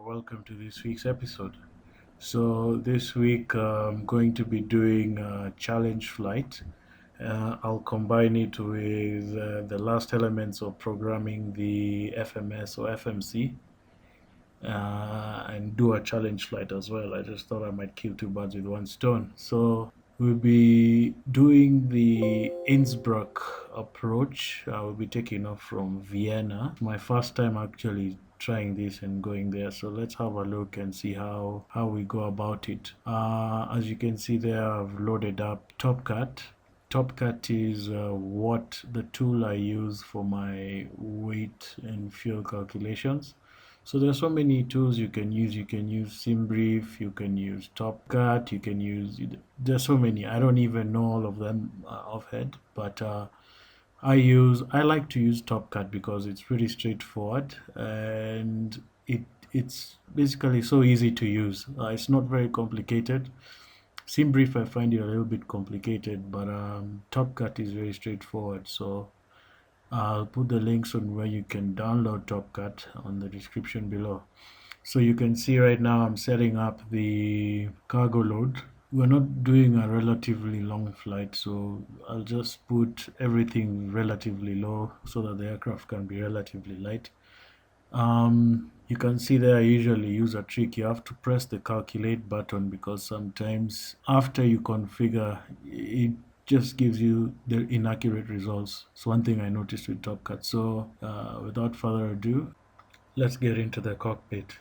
welcome to this week's episode. So, this week I'm going to be doing a challenge flight. I'll combine it with the last elements of programming the FMS or FMC and do a challenge flight as well. I just thought I might kill two birds with one stone. So, we'll be doing the Innsbruck approach. I will be taking off from Vienna. My first time actually trying this and going there. So let's have a look and see how we go about it. As you can see there, I've loaded up TopCat. TopCat is what the tool I use for my weight and fuel calculations. So there's so many tools you can use. You can use SimBrief, you can use TopCat, you can use. There's so many. I don't even know all of them offhand, but I like to use TopCat because it's pretty straightforward and it's basically so easy to use. It's not very complicated. SimBrief I find it a little bit complicated, but TopCat is very straightforward. So I'll put the links on where you can download TopCat on the description below. So you can see right now I'm setting up the cargo load. We're not doing a relatively long flight, so I'll just put everything relatively low so that the aircraft can be relatively light. You can see there I usually use a trick. You have to press the calculate button because sometimes after you configure, it just gives you the inaccurate results. It's one thing I noticed with TopCat. So without further ado, let's get into the cockpit.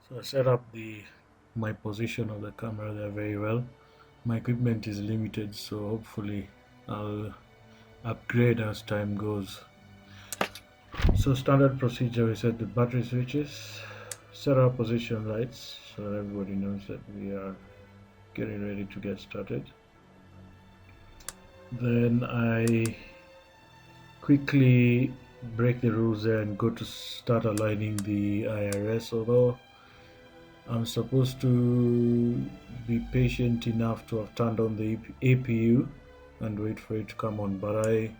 So I set up my position of the camera there very well. My equipment is limited, so hopefully I'll upgrade as time goes. So standard procedure, we set the battery switches, set our position lights so that everybody knows that we are getting ready to get started. Then I quickly break the rules there and go to start aligning the IRS, although I'm supposed to be patient enough to have turned on the APU and wait for it to come on, but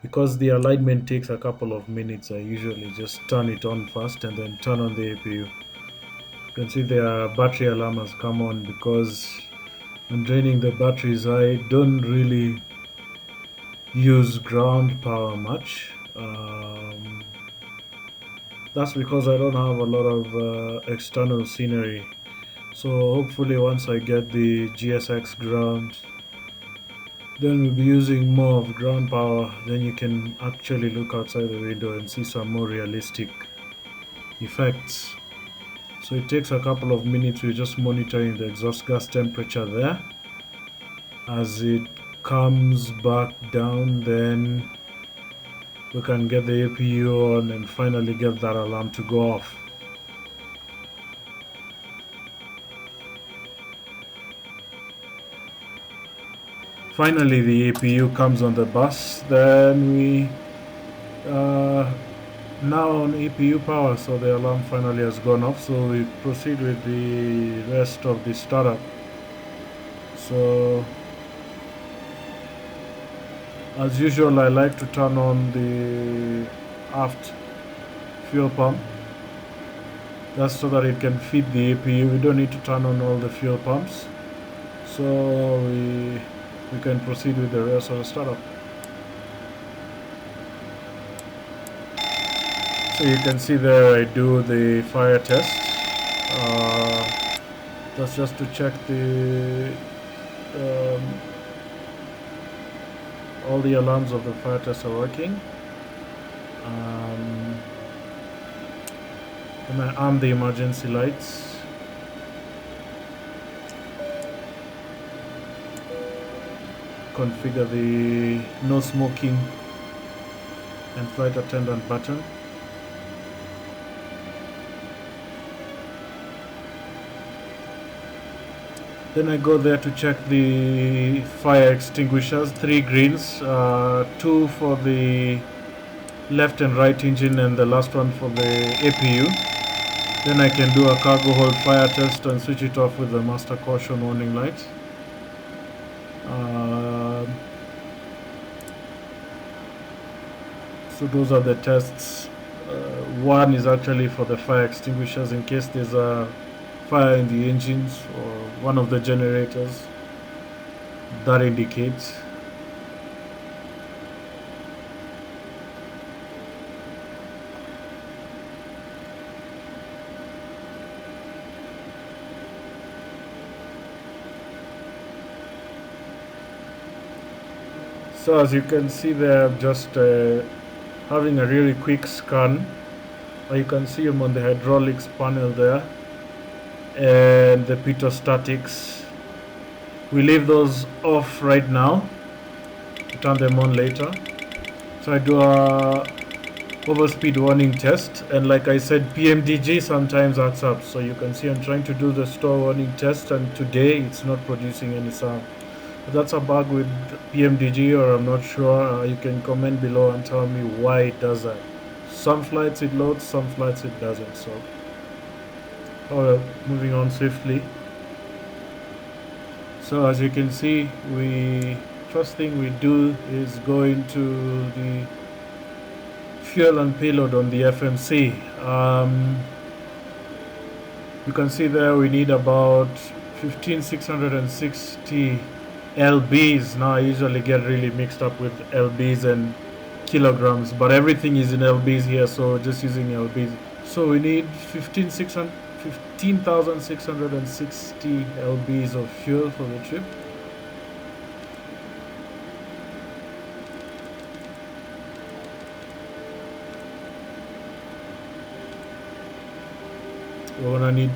because the alignment takes a couple of minutes, I usually just turn it on first and then turn on the APU. You can see the battery alarm has come on because I'm draining the batteries. I don't really use ground power much. That's because I don't have a lot of external scenery. So hopefully once I get the GSX ground, then we'll be using more of ground power. Then you can actually look outside the window and see some more realistic effects. So it takes a couple of minutes. We're just monitoring the exhaust gas temperature there. As it comes back down, then we can get the APU on and finally get that alarm to go off. Finally the APU comes on the bus, then we now on APU power, so the alarm finally has gone off, so we proceed with the rest of the startup. So as usual, I like to turn on the aft fuel pump. That's so that it can feed the APU. We don't need to turn on all the fuel pumps. So we can proceed with the rest of the startup. So you can see there I do the fire test. That's just to check all the alarms of the fire test are working. Then I arm the emergency lights. Configure the no smoking and flight attendant button. Then I go there to check the fire extinguishers, 3 greens, 2 for the left and right engine and the last one for the APU. Then I can do a cargo hold fire test and switch it off with the master caution warning lights. Um, so those are the tests. One is actually for the fire extinguishers in case there's a fire in the engines or one of the generators. That indicates. So as you can see there, I'm just having a really quick scan. You can see them on the hydraulics panel there and the pitostatics. We leave those off right now, turn them on later. So I do a overspeed warning test, and like I said, PMDG sometimes acts up. So you can see I'm trying to do the store warning test, and today it's not producing any sound. If that's a bug with PMDG, or I'm not sure, you can comment below and tell me why it does that. Some flights it loads, some flights it doesn't. So moving on swiftly. So as you can see, first thing we do is go into the fuel and payload on the FMC. You can see there we need about 15,660 lbs. Now I usually get really mixed up with lbs and kilograms, but everything is in lbs here, so just using lbs. So we need 15,660 lbs of fuel for the trip. We're gonna need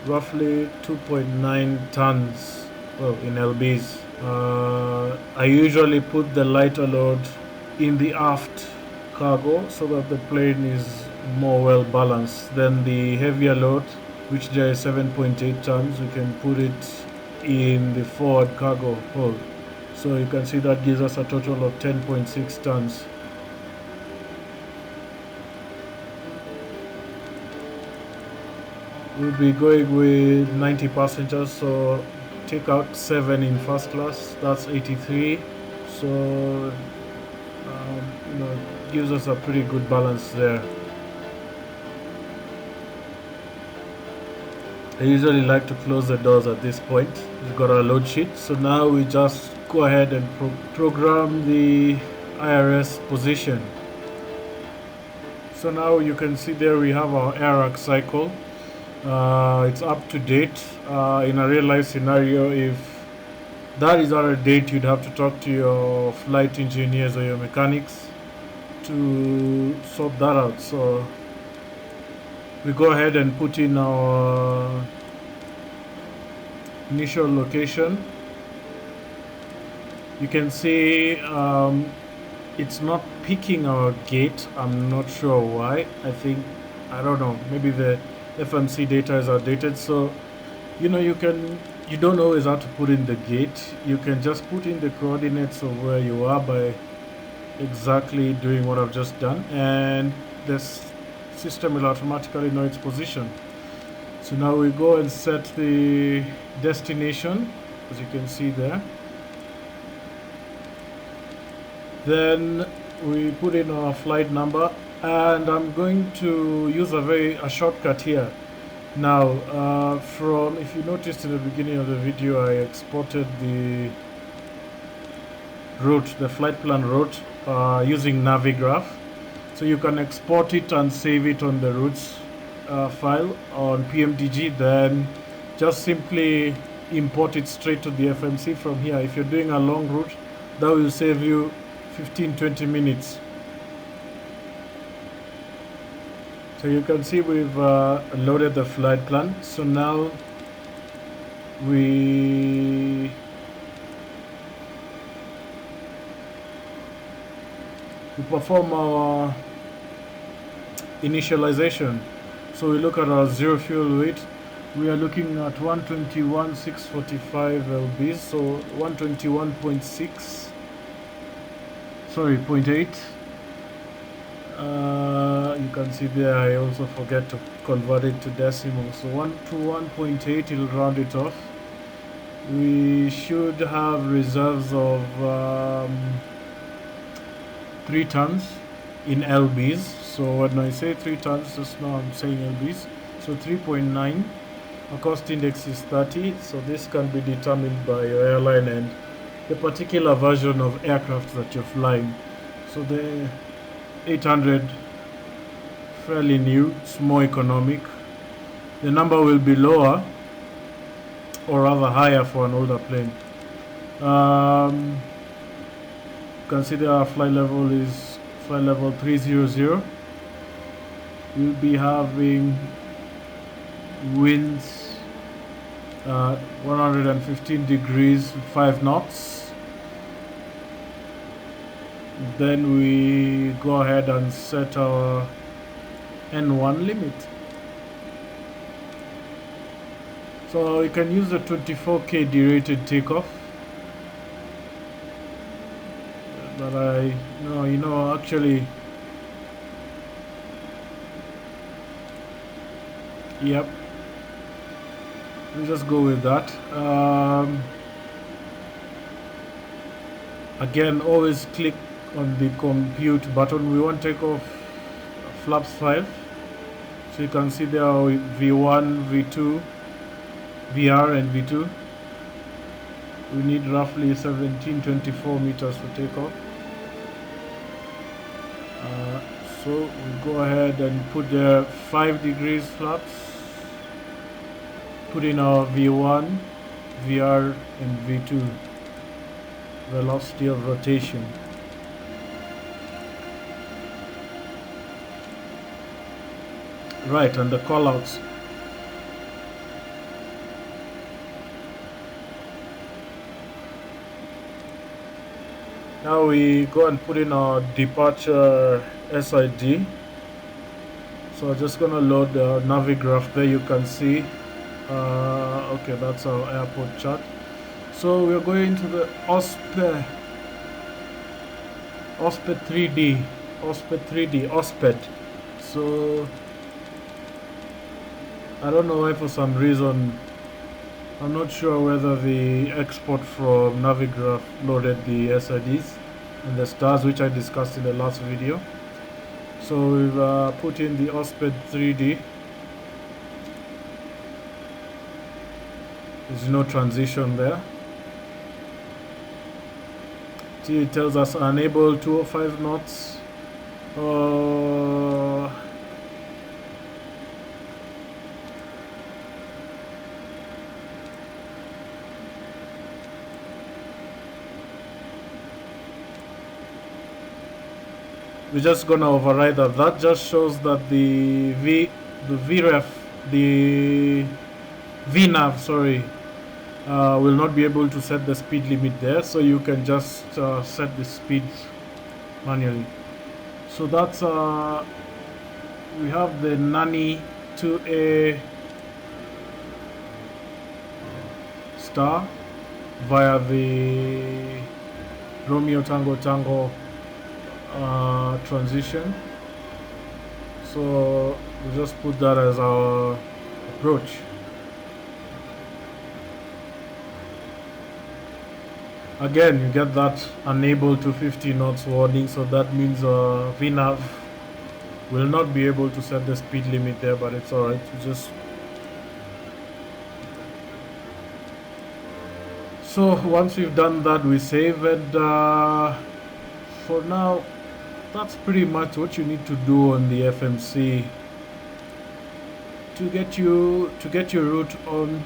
roughly 2.9 tons, well, in lbs. I usually put the lighter load in the aft cargo so that the plane is more well balanced. Then the heavier load, which there is 7.8 tons, we can put it in the forward cargo hold. So you can see that gives us a total of 10.6 tons. We'll be going with 90 passengers, so take out 7 in first class, that's 83. So gives us a pretty good balance there. I usually like to close the doors at this point. We've got our load sheet, so now we just go ahead and program the IRS position. So now you can see there we have our air arc cycle. It's up to date. In a real life scenario, if that is out of date, you'd have to talk to your flight engineers or your mechanics to sort that out. So we go ahead and put in our initial location. You can see it's not picking our gate. I'm not sure why. I don't know, maybe the FMC data is outdated. So you don't always have to put in the gate. You can just put in the coordinates of where you are by exactly doing what I've just done, and this system will automatically know its position. So now we go and set the destination, as you can see there. Then we put in our flight number, and I'm going to use a shortcut here. Now, if you noticed in the beginning of the video, I exported the route, the flight plan route, using Navigraph. So you can export it and save it on the routes file on PMDG, then just simply import it straight to the FMC from here. If you're doing a long route, that will save you 15-20 minutes. So you can see we've loaded the flight plan. So now we perform our initialization. So we look at our zero fuel weight. We are looking at 121,645 lbs, so 121.6, sorry, 0.8. You can see there I also forget to convert it to decimal, so 121.8, it'll round it off. We should have reserves of 3 tons in LBs. So when I say 3 tons, just now I'm saying LBs. So 3.9. Our cost index is 30. So this can be determined by your airline and the particular version of aircraft that you're flying. So the 800, fairly new, it's more economic. The number will be lower, or rather higher for an older plane. Consider our flight level is flight level 300. We'll be having winds 115 degrees, 5 knots. Then we go ahead and set our N1 limit. So you can use the 24K derated takeoff. But actually, yep. We'll just go with that. Again, always click on the compute button. We want to take off flaps 5. So you can see there are V1, V2, VR and V2. We need roughly 1724 meters to take off. So we go ahead and put the 5 degrees flaps. Put in our V1, VR and V2. Velocity of rotation. Right, and the callouts. Now we go and put in our departure SID. So I'm just gonna load the Navigraph there. You can see. Okay, that's our airport chart. So we're going to the OSPE 3D. So I don't know why, for some reason, I'm not sure whether the export from Navigraph loaded the SIDs and the stars, which I discussed in the last video. So we've put in the OSPE 3D. There's no transition there. See, it tells us unable 205 knots. We're just gonna override that. That just shows that the VNAV, sorry, will not be able to set the speed limit there, so you can just set the speed manually. So that's we have the Nani 2A star via the Romeo Tango Tango transition. So we just put that as our approach. Again, you get that unable to 50 knots warning, so that means VNAV will not be able to set the speed limit there, but it's alright. So once we've done that, we save, and for now, that's pretty much what you need to do on the FMC to get your route on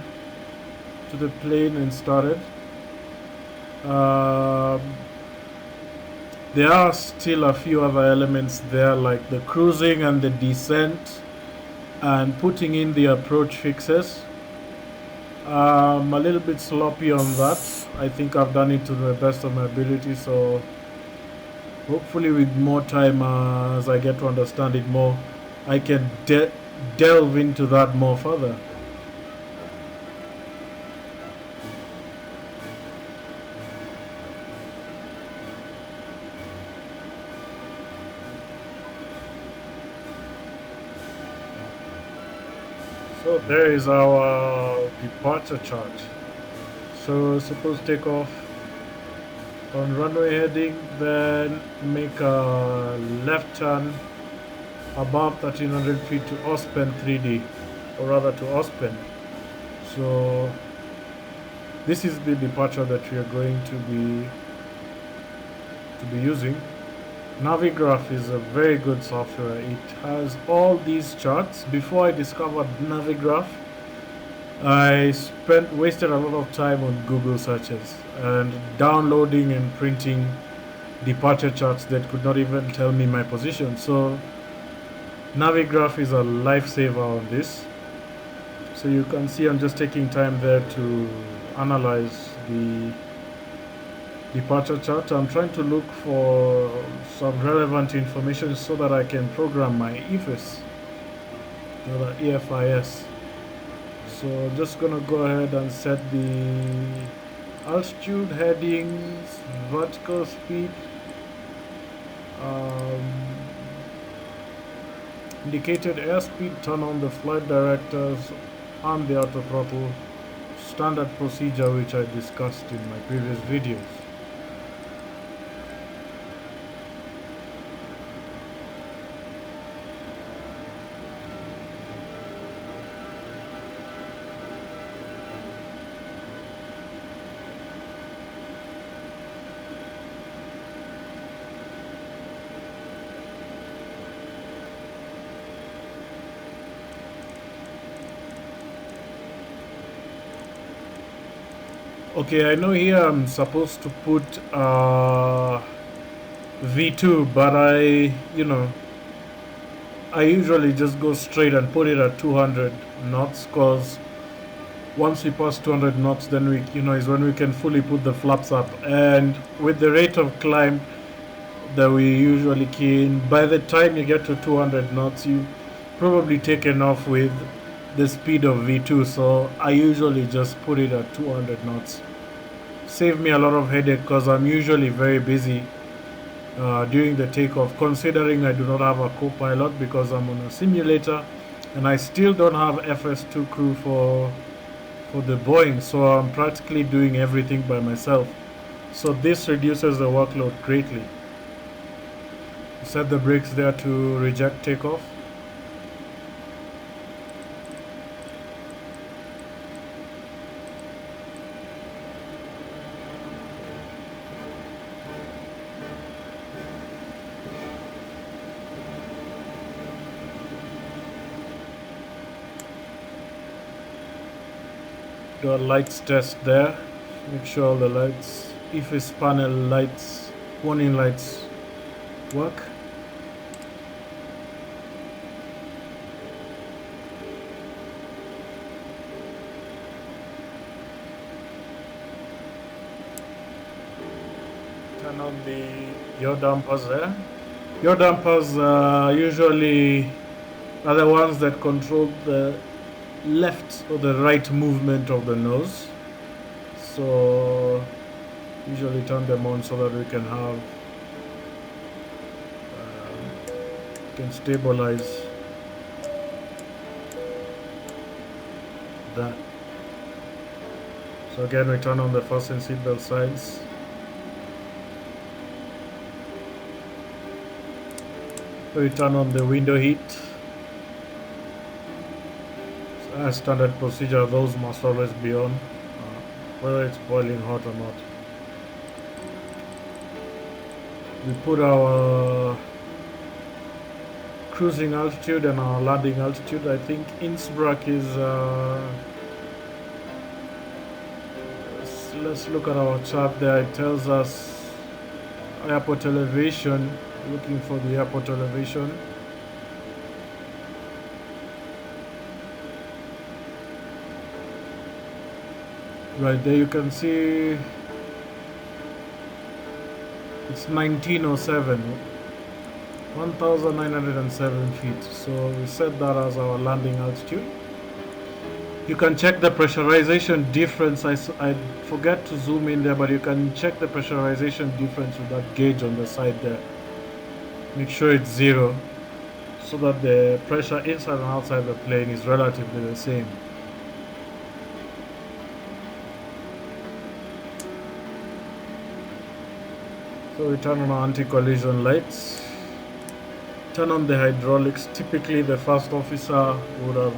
to the plane and started. There are still a few other elements there, like the cruising and the descent and putting in the approach fixes. I'm a little bit sloppy on that. I think I've done it to the best of my ability, so hopefully with more time, as I get to understand it more, I can delve into that more further. So there is our departure chart. So suppose take off on runway heading, then make a left turn above 1300 feet to Ospen 3D, or rather to Ospen. So this is the departure that we are going to be using. Navigraph is a very good software. It has all these charts. Before I discovered Navigraph, I wasted a lot of time on Google searches and downloading and printing departure charts that could not even tell me my position. So Navigraph is a lifesaver on this. So you can see I'm just taking time there to analyze the departure chart. I'm trying to look for some relevant information so that I can program my EFIS, or EFIS. So I'm just gonna go ahead and set the altitude, headings, vertical speed, indicated airspeed, turn on the flight directors and the auto throttle, standard procedure which I discussed in my previous videos. Okay, I know here I'm supposed to put V2, but I usually just go straight and put it at 200 knots, because once we pass 200 knots, then we is when we can fully put the flaps up. And with the rate of climb that we usually key in, by the time you get to 200 knots, you probably taken off with the speed of V2. So I usually just put it at 200 knots. Save me a lot of headache, because I'm usually very busy during the takeoff, considering I do not have a co-pilot because I'm on a simulator, and I still don't have FS2 crew for the Boeing, so I'm practically doing everything by myself. So this reduces the workload greatly. Set the brakes there to reject takeoff. Do a lights test there. Make sure all the lights, EFIS panel lights, warning lights work. Turn on the yaw dampers there. Yaw dampers usually are the ones that control the left or the right movement of the nose. So usually turn them on so that we can have can stabilize that. So again, we turn on the fasten seatbelt signs. We turn on the window heat. So as standard procedure, those must always be on, whether it's boiling hot or not. We put our cruising altitude and our landing altitude. I think Innsbruck is let's look at our chart there. It tells us airport elevation. Looking for the airport elevation. Right there you can see it's 1907, 1907 feet. So we set that as our landing altitude. You can check the pressurization difference. I forget to zoom in there, but you can check the pressurization difference with that gauge on the side there. Make sure it's 0, so that the pressure inside and outside the plane is relatively the same. So we turn on our anti-collision lights, turn on the hydraulics. Typically the first officer would have,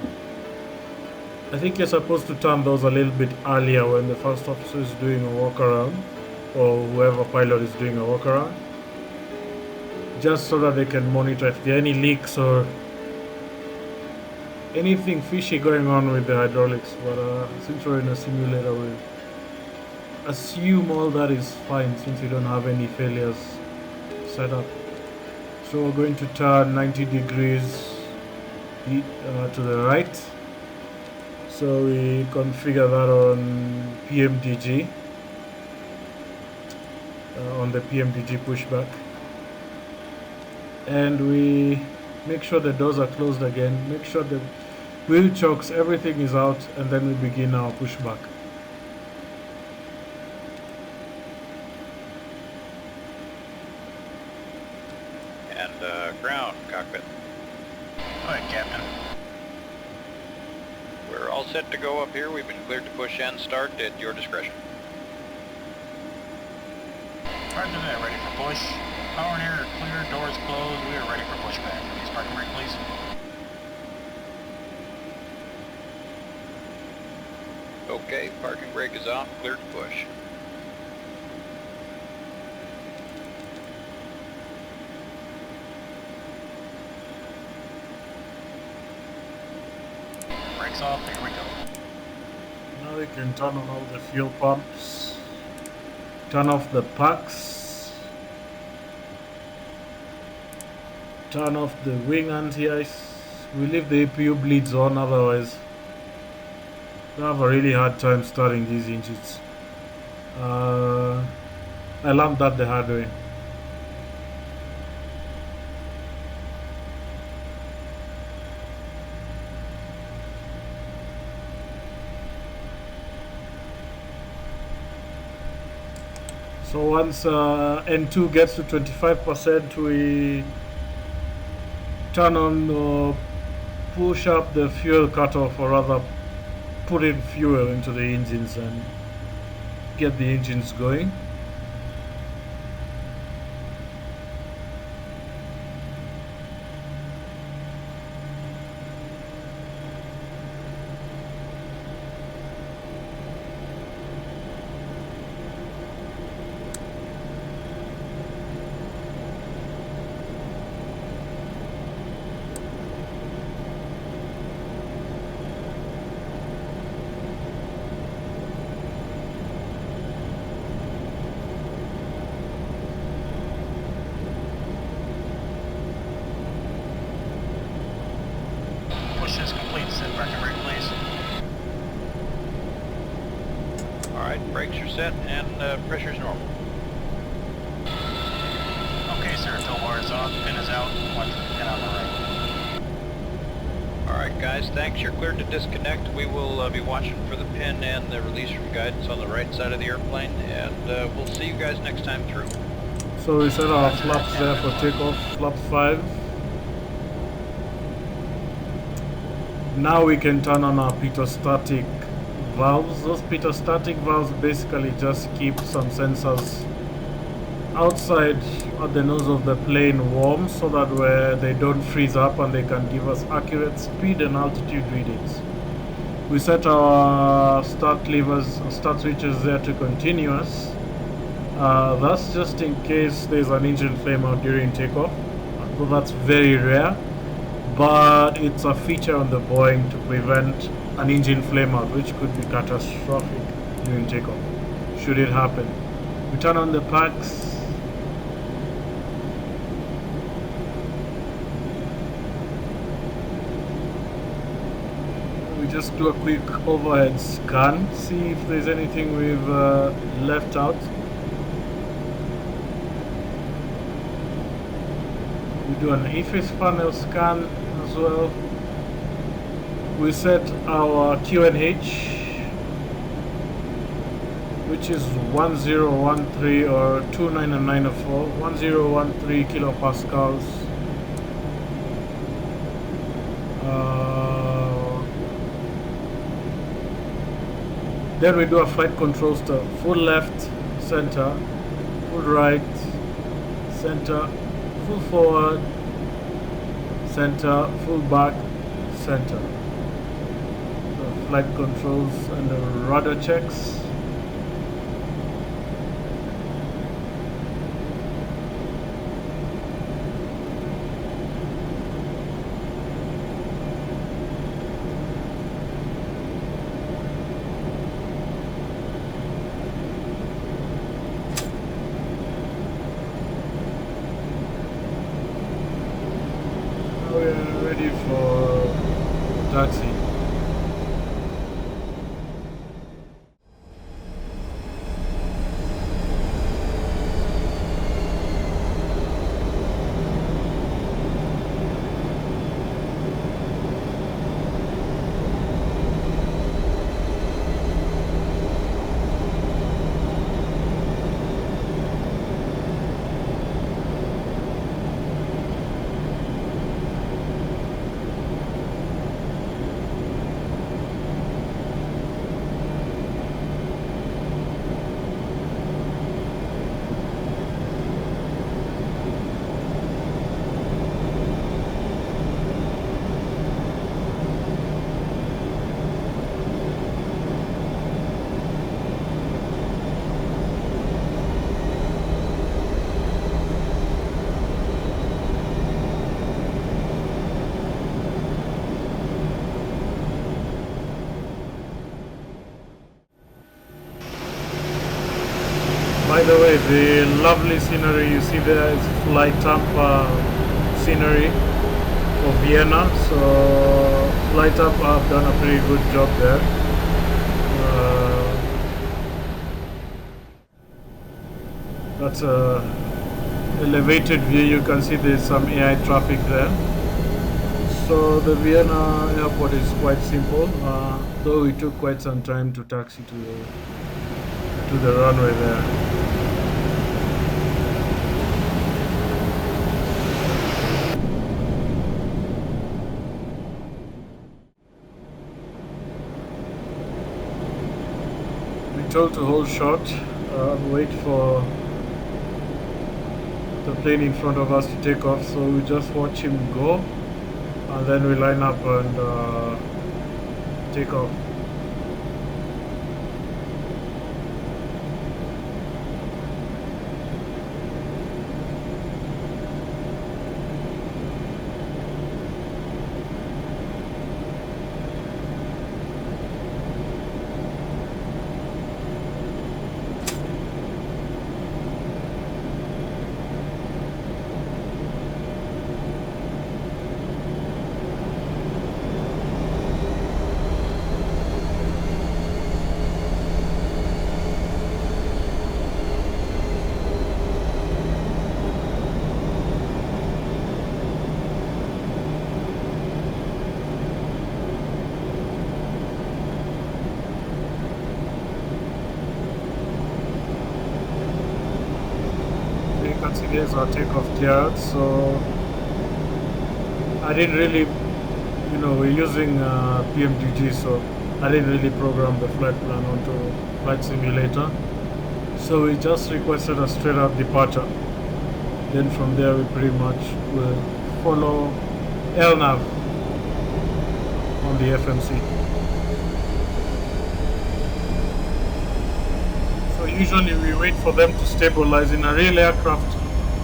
I think you're supposed to turn those a little bit earlier when the first officer is doing a walk around, or whoever pilot is doing a walk around, just so that they can monitor if there are any leaks or anything fishy going on with the hydraulics. But since we're in a simulator, we'll assume all that is fine since we don't have any failures set up. So we're going to turn 90 degrees to the right. So we configure that on PMDG, on the PMDG pushback. And we make sure the doors are closed again, make sure the wheel chocks, everything is out, and then we begin our pushback. And ground, cockpit. Go ahead, Captain. We're all set to go up here. We've been cleared to push and start at your discretion. Roger that, ready for push. Power and air are clear, doors closed, we are ready for pushback. Please parking brake, please. Okay, parking brake is off, cleared to push. Brakes off, here we go. Now we can turn on all the fuel pumps, turn off the packs, turn off the wing anti-ice. We leave the APU bleeds on, otherwise we have a really hard time starting these engines. I learned that the hard way. So once N2 gets to 25%, we turn on, push up the fuel cutoff, or rather put in fuel into the engines and get the engines going. Push is complete, set parking brake, please. Alright, brakes are set and pressure's normal. Okay, sir, tow bar is off, pin is out, watch for the pin on the right. Alright guys, thanks. You're cleared to disconnect. We will be watching for the pin and the release from guidance on the right side of the airplane, and we'll see you guys next time through. So we set our flaps there for takeoff, flaps 5. Now we can turn on our pitot-static valves. Those pitot-static valves basically just keep some sensors outside at the nose of the plane warm, so that where they don't freeze up and they can give us accurate speed and altitude readings. We set our start levers, start switches there to continuous. That's just in case there's an engine flame out during takeoff, so that's very rare, but it's a feature on the Boeing to prevent an engine flame out, which could be catastrophic during takeoff, should it happen. We turn on the packs. We just do a quick overhead scan, see if there's anything we've left out. We do an EFIS panel scan as well. We set our QNH, which is 1013 or 29904, 1013 kilopascals. Then we do a flight control stuff: full left, center, full right, center, full forward, center, full back, center. The flight controls and the rudder checks. We're ready for taxi. By the way, the lovely scenery you see there is flight Tampa scenery of Vienna. So flight Tampa have done a pretty good job there. That's a elevated view. You can see there's some AI traffic there. So the Vienna airport is quite simple, though it took quite some time to taxi to the runway there. Told to hold short and wait for the plane in front of us to take off, so we just watch him go and then we line up and take off. Here's our takeoff clearance. So I didn't really, we're using PMDG, so I didn't really program the flight plan onto flight simulator. So we just requested a straight up departure. Then from there we pretty much will follow LNAV on the FMC. So usually we wait for them to stabilize. In a real aircraft,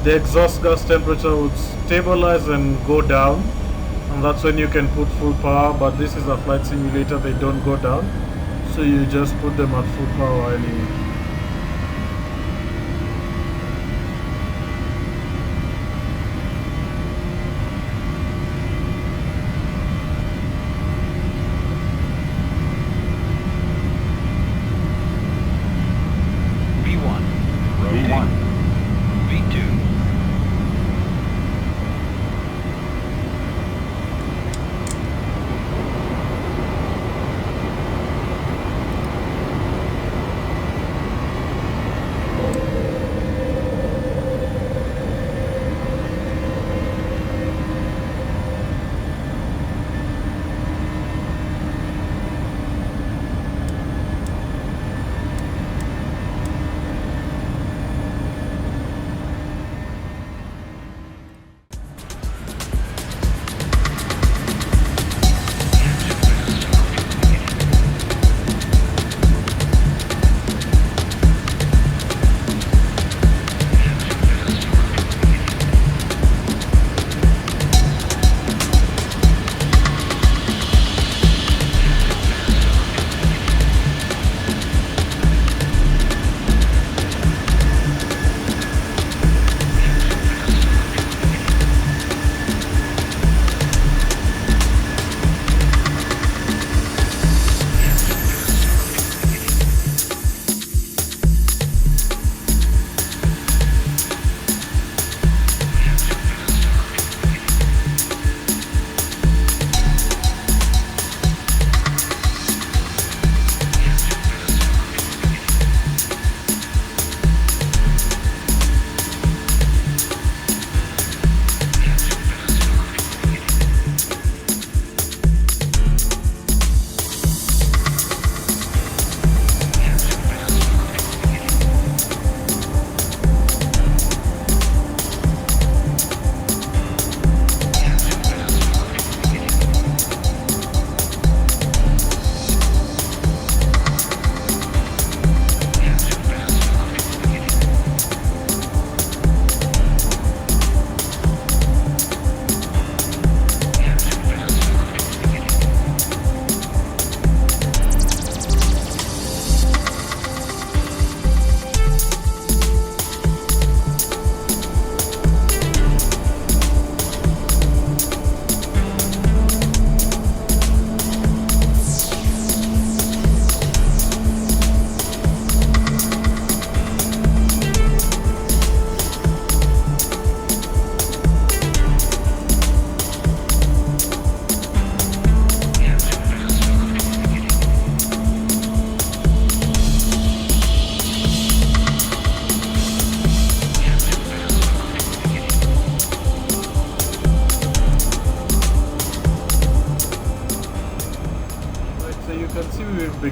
the exhaust gas temperature would stabilize and go down, and that's when you can put full power. But this is a flight simulator, they don't go down, so you just put them at full power anyway.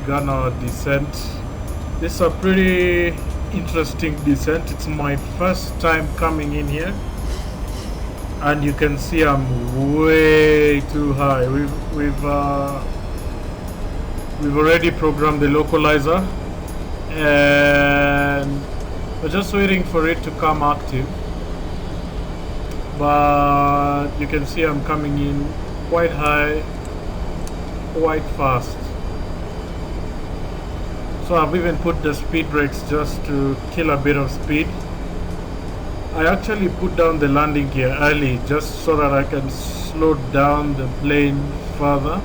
begun our descent. This is a pretty interesting descent. It's my first time coming in here, and you can see I'm way too high. We've already programmed the localizer, and we're just waiting for it to come active. But you can see I'm coming in quite high, quite fast. So I've even put the speed brakes just to kill a bit of speed. I actually put down the landing gear early just so that I can slow down the plane further.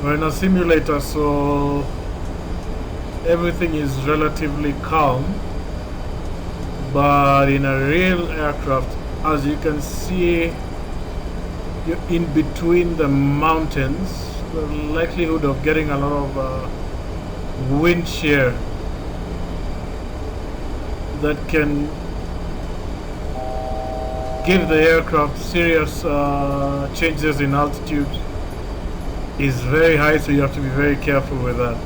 We're in a simulator, so everything is relatively calm. But in a real aircraft, as you can see, you're in between the mountains. The likelihood of getting a lot of wind shear that can give the aircraft serious changes in altitude is very high, so you have to be very careful with that.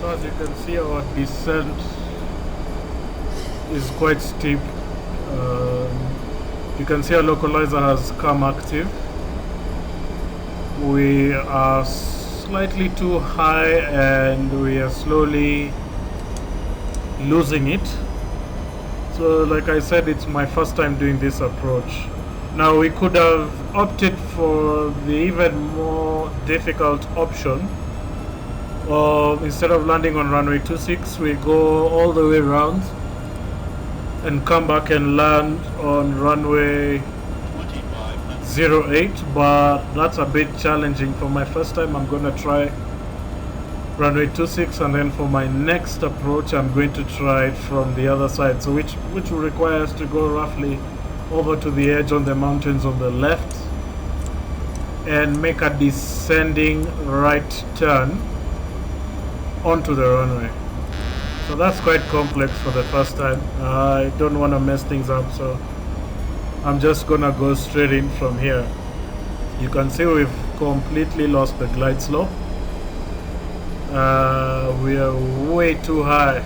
So as you can see, our descent is quite steep. You can see our localizer has come active. We are slightly too high and we are slowly losing it. So like I said, it's my first time doing this approach. Now we could have opted for the even more difficult option. Instead of landing on runway 26, we go all the way around and come back and land on runway 08, but that's a bit challenging. For my first time, I'm going to try runway 26, and then for my next approach, I'm going to try it from the other side, so which will require us to go roughly over to the edge on the mountains on the left and make a descending right turn onto the runway. So that's quite complex for the first time. I don't want to mess things up, so I'm just gonna go straight in from here. You can see we've completely lost the glide slope. We are way too high,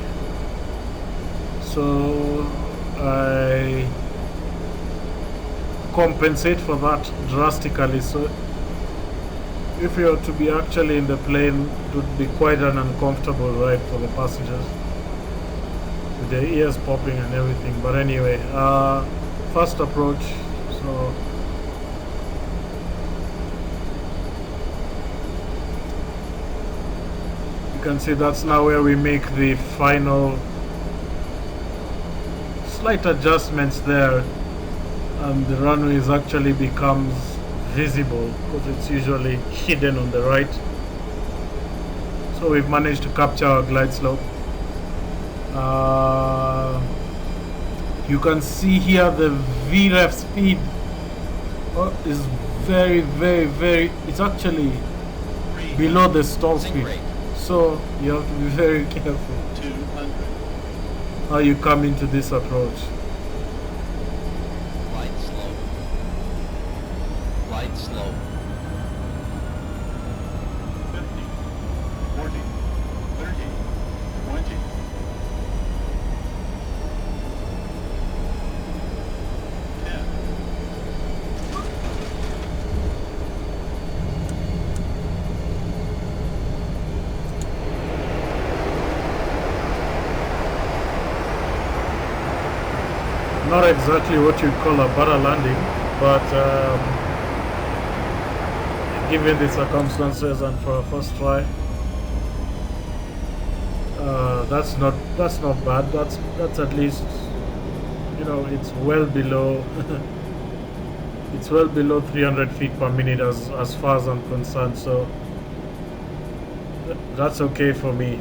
so I compensate for that drastically. So if you were to be actually in the plane, it would be quite an uncomfortable ride for the passengers, with their ears popping and everything. But anyway, first approach, so you can see that's now where we make the final slight adjustments there, and the runway actually becomes visible because it's usually hidden on the right. So we've managed to capture our glide slope. You can see here the VREF speed is very, it's actually below the stall speed. So you have to be very careful how you come into this approach. Light slow. 50, 40, 30, 20. 10. Not exactly what you'd call a butter landing, but given the circumstances and for a first try, that's not bad. That's at least, you know, it's well below it's well below 300 feet per minute as far as I'm concerned, so that's okay for me.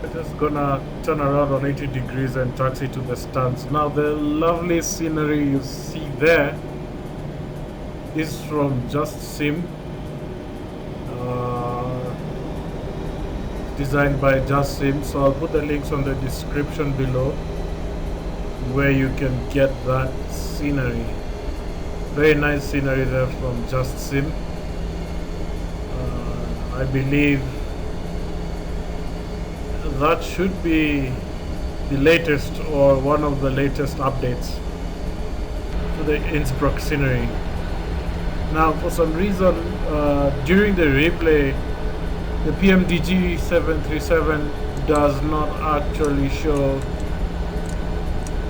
We're just gonna turn around on 80 degrees and taxi to the stands. Now the lovely scenery you see there is from just sim. designed by Just Sim. So I'll put the links on the description below where you can get that scenery. Very nice scenery there from Just Sim. I believe that should be the latest or one of the latest updates to the Innsbruck scenery. Now, for some reason, during the replay, the PMDG 737 does not actually show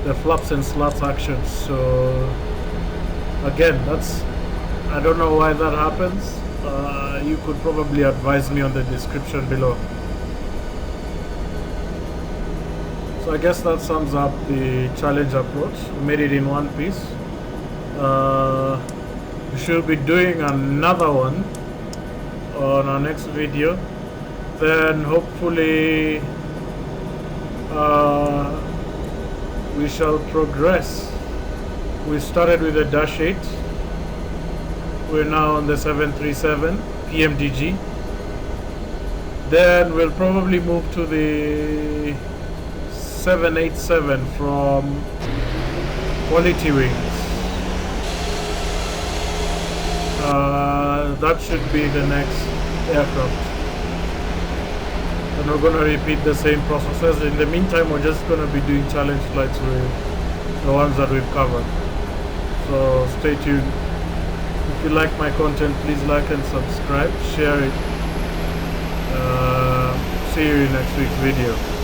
the flaps and slats action. So again, I don't know why that happens. You could probably advise me on the description below. So I guess that sums up the challenge approach. We made it in one piece. We should be doing another one on our next video. Then hopefully we shall progress. We started with the Dash 8. We're now on the 737 PMDG. Then we'll probably move to the 787 from Quality Wings. That should be the next aircraft. And we're going to repeat the same processes. In the meantime, we're just going to be doing challenge flights with the ones that we've covered. So stay tuned. If you like my content, please like and subscribe, share it. See you in next week's video.